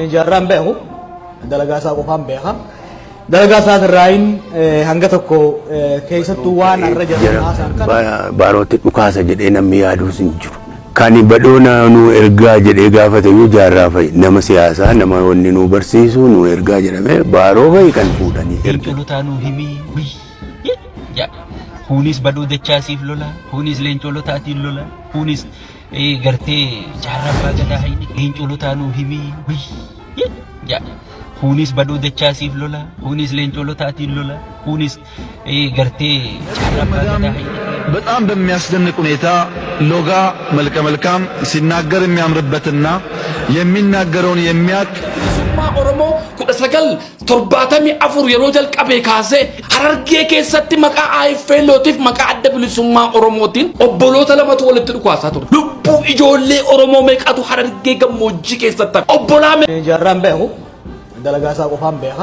Jarraan beeku dalagaa isaa qofaan beeka. Dalagaa isaa irraayin hanga tokko keessattuu waan arra jedhan baarootti dhukaasa jedhee namni yaaduus hin jiru. Kan badhoona nu ergaa jedhee gaafate yoo jaarraa fa'i nama siyaasaa nama wanni nu barsiisu nu ergaa jedhame baaroo fa'i kan fuudhanii leencolotaa nu himii kunis badhoo dachaasiif lola kunis leencolotaatiin lola kunis gartee jaarraa baagadaa hayni leencolotaa nu himii kunis badhoo dachaasiif lola kunis leencolotaatiin lola kunis gartee jaarraa baagadaa hayni በጣም በሚያስደንቅ ሁኔታ ሎጋ መልከ መልካም ሲናገር የሚያምርበትና የሚናገረውን የሚያቅ ሱማ ኦሮሞ ኩደሰገል ቶርባተሚ አፉር የሮጀል ቀቤ ካሴ አረርጌ ከሰቲ መቃ አይፌሎቲፍ መቃ አደብል ሱማ ኦሮሞቲን ኦቦሎተ ለመቶ ወለት ዱኳሳቱ ልቡ ኢጆሌ ኦሮሞ መቃቱ አረርጌ ገሞጂ ከሰተ ኦቦላሜ ጃራን በሁ ደለጋሳ ቆፋን በኻ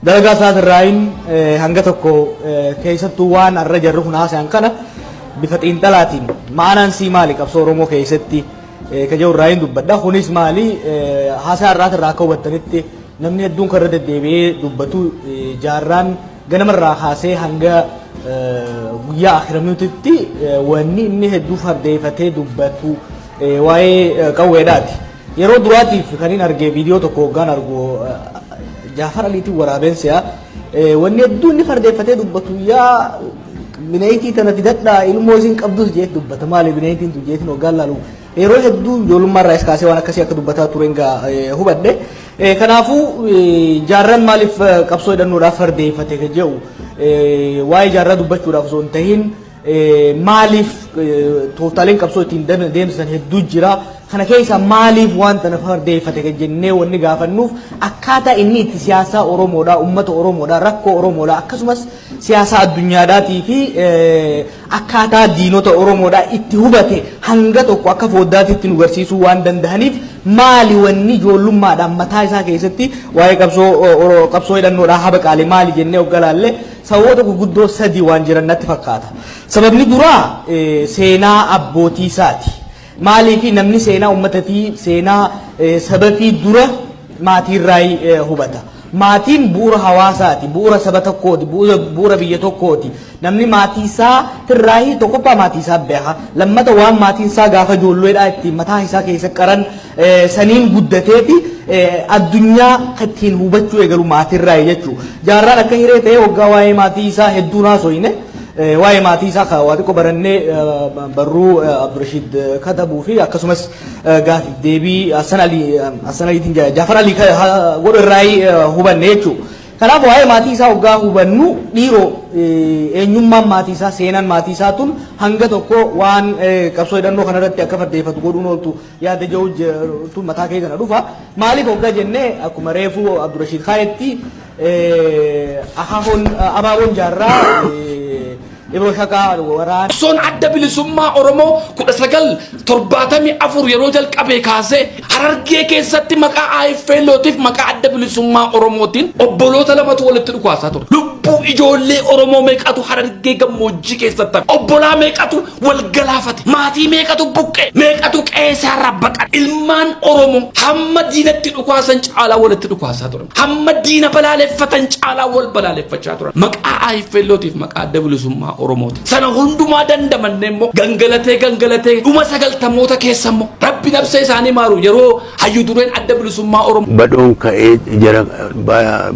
dalagaa isaa irraayin hanga tokko keessattuu waan arra jarru kun haasa'an kana bifa xiinxalaatiin ma'anaan sii maali qabsoo Oromoo keessatti ka jiru irraayin dubbadha. Kunis maali haasaa irraati irraa akka hubattanitti namni hedduun kan irra deddeebi'ee dubbatu jaarraan ganamarraa kaasee hanga guyyaa akhiramutitti wanni inni hedduu fardeeffatee dubbatu waa'ee qawweedhaati. Yeroo duraatiif kan hin argee viidiyoo tokko hoggaan argu Jaafar Aliitii waraabeensiyaa wanni hedduun ni fardeeffatee dubbatu yaa bineetii tana fidadhaa ilmoo isin qabdus jeet dubbata maali bineetiin tu jeetiin hoggaan laalu yeroo hedduu ijoollummaa irraa iskaasee waan akkasii akka dubbataa turen gaa hubadhe. Kanaafuu jaarran maaliif qabsoo hidhannoodhaaf fardeeffate ka jedhu waa'ee jaarraa dubbachuudhaaf osoo hin tahin maaliif tooftaaleen qabsoo ittiin deemsisan hedduu jira. Kana keessa maaliif wanta na fardeeffate ka jennee wanni gaafannuuf akkaataa inni itti siyaasa Oromoodhaa uummata Oromoodhaa rakkoo Oromoodhaa akkasumas siyaasa addunyaadhaatii fi akkaataa diinota Oromoodhaa itti hubate hanga tokko akka fooddaatiitti nu garsiisuu waan danda'aniif maali wanni ijoollummaadhaan mataa isaa keessatti waa'ee qabsoo hidhannoodhaa haba qaale maali jennee hoggalaalle sababoota guguddoo sadii waan jiran natti fakkaata. Sababni duraa seenaa abbootii isaati. Maaliif namni seenaa uummataatii seenaa sababii dura maatirraa hubata. Maatiin bu'uura hawaasaati, bu'uura saba tokkooti, bu'uura biyya tokkooti. Namni maatii isaa tirraayi tokkoffaa maatii isaa beeka. Lammata waan maatiin isaa gaafa ijoolleedhaa itti mataa isaa keessa qaran saniin guddateeti addunyaa ittiin hubachuu eegalu maatirraa jechuudha. Jaarraan akka hiree ta'ee waggaa waa'ee maatii isaa hedduu naasoyne. Waa'ee maatii isaa kaawwate xiqqoo barannee barruu Abdurrashiid katabuu fi akkasumas gaafiif deebii Hassan Aliitiin Jaafar Alii godhu irraa hubanne jechuudha. Kanaaf waa'ee maatii isaa waggaa hubannu dhiiroo eenyummaan maatii isaa seenaan maatii isaa tun hanga tokko waan qabsoo hidhannoo kanarratti akka fardeeffatu godhuun ooltu yaada jiru tun mataa keessa na dhufa. Maaliif waggaa jennee akkuma reefuu Abdurrashiid kaayetti abaaboon jaarraa Ibro Shakaa waraan son adda bilisummaa Oromoo kudasagal torbaatami afur yeroo jalqabee kaasee Harargee keessatti maqaa IFLootiif maqaa adda bilisummaa Oromootiin obboloota lamatu walitti dhukaasaa ture. Lubbuu ijoollee Oromoo meeqatu Harargee gammoojjii keessatti obbolaa meeqatu wal galaafate maatii meeqatu buqqe meeqatu qeessaa rabbaqan ilmaan Oromoo hamma diinatti dhukaasan caalaa walitti dhukaasaa ture. Hamma diina balaaleffatan caalaa wal balaaleffachaa ture. Maqaa IFLootiif maqaa adda bilisummaa Oromooti. Sana hundumaa dandamanne immoo gangalatee dhuma sagaltamoota keessa immoo rabbi nabsa isaanii maaru yeroo hayyu dureen adda bilisummaa Oromoo. Badhoon ka'ee jara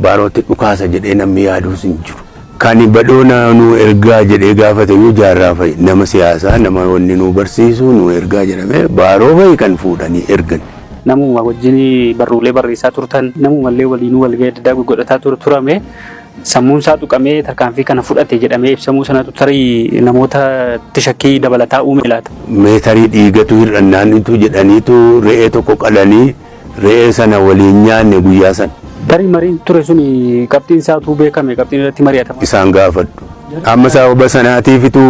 baarootti dhukaasa jedhee namni yaaduus hin jiru. Kan badhoona nu ergaa jedhee gaafate yoo jaarraa fa'i nama siyaasaa nama wanni nu barsiisu nu ergaa jedhame baaroo fa'i kan fuudhanii ergan. Namuma wajjin barruulee barreessaa turtan namumallee waliinuu walgahii adda addaa godhataa turame. Sammuun isaa tuqamee tarkaanfii kana fudhate jedhamee ibsamuu sanatu tarii namoota tishakkii dabalataa uume laata. Meetarii dhiigatu hir'annaanitu jedhaniitu re'ee tokko qalanii re'ee sana waliin nyaanne guyyaa sana. Tarii mariin ture sun qabxiin isaatuu beekame qabxiin irratti mari'atama. Isaan gaafadhu. amma sababa sanaatiifitu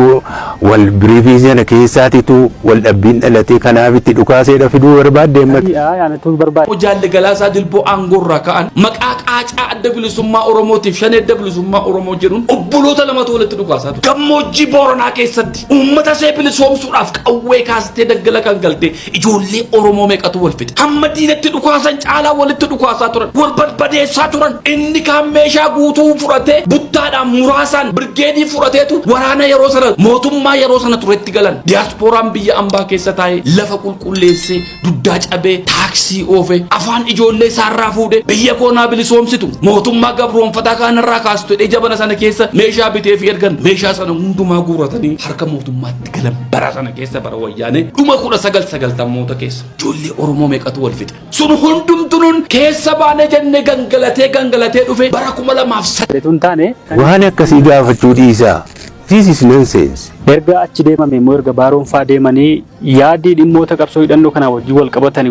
wal biriifii sana keessaatitu wal dhabbiin dhalatee kanaafitti dhukaaseedha fiduu barbaaddeemmati. Yaanatu barbaade. Jaalli Galaasaa Dilboo aangorraa ka'an maqaa qaacaa adda bilisummaa Oromootiif shanee adda bilisummaa Oromoo jedhuun obboloota lamatu walitti dhukaasaa ture. Gammoojjii Booranaa keessatti uummata ishee bilisoomsuudhaaf qawwee kaastee daggala kan galte ijoollee Oromoo meeqatu wal fixe. Hamma diinatti dhukaasan caalaa walitti dhukaasaa turan. Wal barbadeessaa turan. Inni kaan meeshaa guutuu fudhatee buttaadhaan muraasaan birgeedii fudhateetu waraana yeroo sana mootummaa yeroo sana turetti galan. Diyaaspooraan biyya ambaa keessa taa'ee lafa qulqulleessee duddaa cabee taaksii oofe afaan ijoollee isaarraa fuudhe biyya koonaa bilisoomsitu mootummaa gabroonfataa kanarraa kaastu jedhee jabana sana keessa meeshaa bitee fi ergan meeshaa sana hundumaa guuratanii harka mootummaatti galan bara sana keessa bara wayyaanee dhuma 1990 keessa ijoollee Oromoo meeqatu wal fixe. Sun hundumtuun keessa baane jennee gangalatee dhufe bara 2003 waan akkasii gaafachuu dhiisaa. This is nonsense. Erga achi deemame immoo erga baaroonfaa deemanii yaadii dhimmoota qabsoo hidhannoo kana wajjin wal qabatan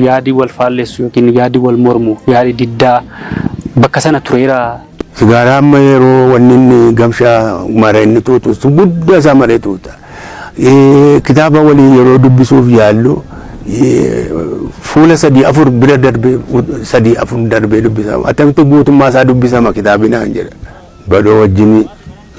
yaadii wal faalleessu yookiin yaadii wal mormu yaadii diddaa bakka sana tureera. Sigaaraa amma yeroo wanni inni gamshaa mara inni tuutu guddaa isaa maree tuuta. Kitaaba waliin yeroo dubbisuuf yaallu fuula 3-4 bira darbee 3-4 darbee dubbisama. Attamitti guutummaa isaa dubbisama kitaabinaan jedha. Badoo wajjin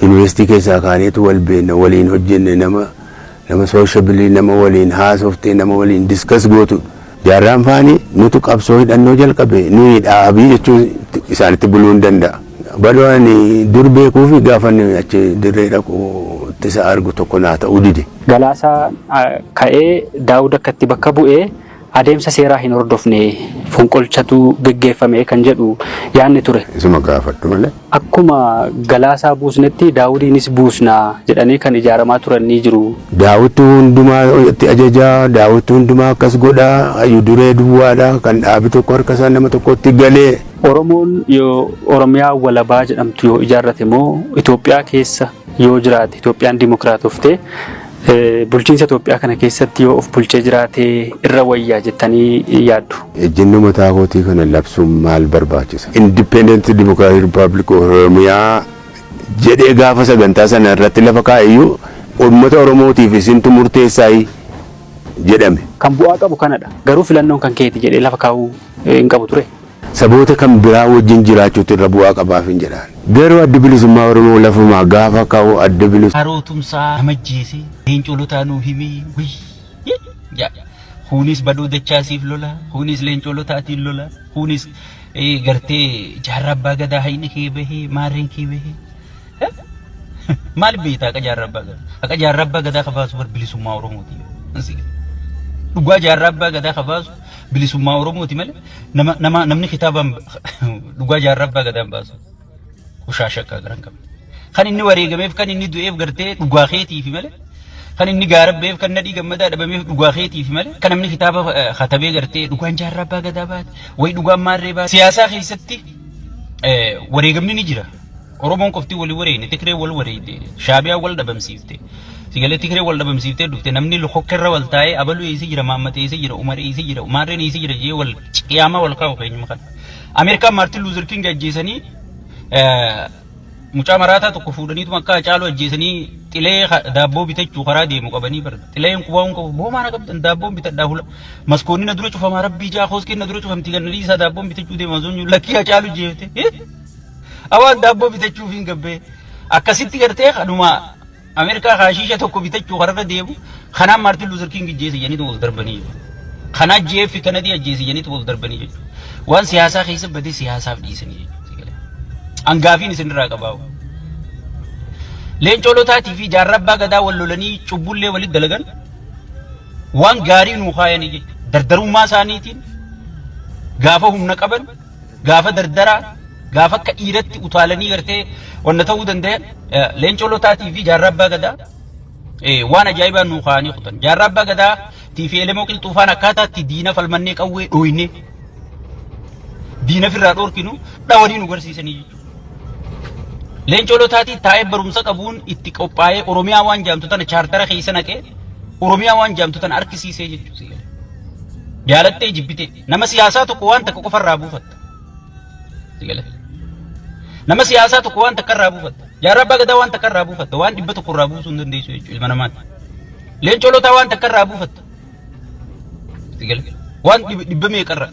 University keessa kaaneetu wal beena waliin hojjenne nama sociabilii nama waliin haasoftee nama waliin discuss gootu. Jaarraan faanii nutu qabsoo hidhannoo jalqabe nuyi dhaabii jechuun isaanitti buluu hin danda'a. Badoo ani dur beekuu fi gaafa achi dirree dhaqu ittisa argu tokko naa ta'uu dide. Galaasaa ka'ee Daawud akkatti bakka bu'ee adeemsa seeraa hin hordofne fonqolchatu geggeeffame kan jedhu yaanni ture. Isuma gaafadhu malee. Akkuma Galaasaa buusnetti Daawudiinis buusnaa jedhanii kan ijaaramaa turan ni jiru. Daawudtu hundumaa itti ajajaa, Daawudtu hundumaa akkas godhaa, hayyuu duree duwwaadha kan dhaabi tokko harka isaa nama tokkotti galee. Oromoon yoo Oromiyaa walabaa jedhamtu yoo ijaarrate moo Itoophiyaa keessa yoo jiraate Itoophiyaan dimokiraatoftee bulchiinsa Itoophiyaa kana keessatti yoo of bulchee jiraate irra wayyaa jettanii yaaddu. Ejjenno mataa kootii kana labsuun maal barbaachisa? Independent Democratic Republic of Oromiyaa jedhee gaafa sagantaa sana irratti lafa kaa'eyyuu uummata Oromootiif isintu murteessaa jedhame. Kan bu'aa qabu kanadha. Garuu filannoon kan keeti jedhee lafa kaa'uu hin qabu ture. Saboota kan biraa wajjin jiraachuutu irra bu'aa qabaaf hin jedhaan. Garuu adda bilisummaa Oromoo lafumaa gaafa kaa'u adda bilisummaa. Harootumsaa namajjeese leencoolotaa nuu himee kunis badoo dachaasiif lola kunis leencoolotaatiin lola kunis gartee jaarraa abbaa gadaa hayni kee bahee maarreen kee bahee maal beektaa akka jaarraa abbaa gadaa kabaasu bar bilisummaa Oromooti. Dhugaa jaarraa abbaa gadaa kabaasu bilisummaa Oromooti malee namni kitaabaan dhugaa jaarraa abbaa gadaan baasu kushaa shakkaa garan qabu. Kan inni wareegameef kan inni du'eef gartee dhugaa keetiifi malee kan inni gaarabbeef kan nadhii gammadaa dhabameef dhugaa keetiifi malee kan namni kitaaba katabee gartee dhugaan jaarraa abbaa gadaa baate wayi dhugaan maarree baate. Siyaasaa keessatti wareegamni ni jira. Oromoon qofti walii wareegne Tigree wal wareegde Shaabiyaa wal dhabamsiifte. Sigale Tigree wal dhabamsiiftee dhufte namni hokkerra wal taa'ee abaluu eessi jira Maammatee eessi jira Umar eessi jira Umarreen eessi jira jee wal qiyaama wal kaa'u keenyuma kana. Ameerikaan Maartin Luuzer King ajjeesanii mucaa maraataa tokko fuudhaniitu akka Hacaaluu ajjeesanii xilee daabboo bitachuu karaa deemu qabanii bara. Xileen qubaa'uun qabu boomaana qabdan daabboon bitadhaa hula. Maskoonni na dura cufama rabbii jaa hoosqeen na dura cufamti gannadii isaa daabboon bitachuu deema zoon lakkii Hacaaluu jeete. Awaan daabboo bitachuuf hin gabbee akkasitti gartee kanuma Ameerikaa kaashiisha tokko bitachuu kararra deemu kanaan Maartin Luuzer King ajjeese jedhanii wal darbanii kanaa jeefi kanadii ajjeese jedhanii wal darbanii jechuudha. Waan siyaasaa keessa badee siyaasaaf dhiisanii jechuudha. Angaafiin isinirraa qabaa'u. Leencoolotaatii fi jaarraa abbaa gadaa wal lolanii cubbullee walitti dalagan waan gaarii nuu kaayanii jechuudha. Dardarummaa isaaniitiin gaafa humna qaban gaafa dardaraa gaafa akka dhiiratti utaalanii gartee wanna ta'uu danda'an leencoolotaatii fi jaarraa abbaa gadaa waan ajaa'ibaa nuu kaa'anii kutan. Jaarraa abbaa gadaa tiifi elemoo qilxuufaan akkaataatti diina falmannee qawwee dhooyne diina firraa dhoorkinu dhawanii nu garsiisanii jechuudha. Leencoolotaatii taa'ee barumsa qabuun itti qophaa'ee Oromiyaa waan jaamtu tana chaartara keessa naqee Oromiyaa waan jaamtu tana argisiisee jechuudha. Jaalattee jibbite nama siyaasaa tokko waan takka qofarraa buufatta. Nama siyaasaa tokko waan takka irraa buufatta. jaarrabbaa gadaa waan takka irraa buufatta waan dhibba tokko irraa buusuu hin dandeessu jechuudha ilma namaatti. Leencolootaa waan takka irraa buufatta. Waan dhibba meeqa irraa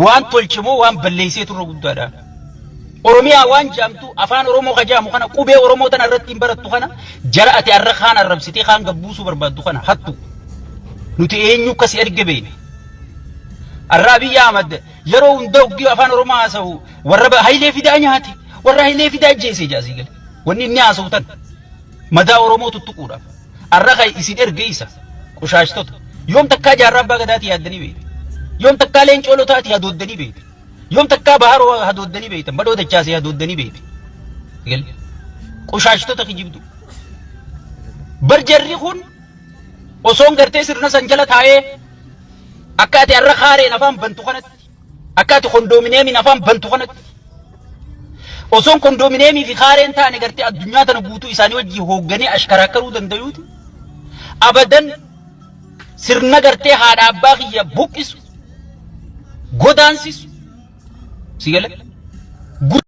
waan tolchimoo waan balleessee turre guddaadha. Oromiyaa waan jaamtu afaan Oromoo kajaamu kana qubee Oromoo tana irratti hin barattu kana jara ati arra kaan arrabsitee kaan gabbuusuu barbaaddu kana hattu. Nuti eenyu akkasii erga beekne. Arraa Abiy Ahmed yeroo hunda uggii afaan Oromoo haasa'u warra Hayilee Fidaa nyaate warra Hayilee Fidaa ajjeesee jaasii gale. Wanni inni haasa'u tan madaa Oromoo tuttuquudhaaf. Arra kai isin erga isa qushaashtota. Yoom takkaa jaarraa abbaa gadaati yaaddanii beekte. Yoom takkaa leencoolotaati yaaddanii beekte. Yoom takkaa baharoo yaaddanii beekte. Badoo dachaasee yaaddanii beekte. Qushaashtota kijibdu. Barjarri kun osoon gartee sirna san jala taa'ee akka ati arra kaareen afaan bantu kanatti akka ati kondoomineemiin afaan bantu kanatti osoon kondoomineemii fi kaareen taane gartee addunyaa tana guutuu isaanii wajjii hoogganee ashkaraakkaruu danda'uuti abadan sirna gartee haadha abbaa kiyya buqqisu godaansisu si gala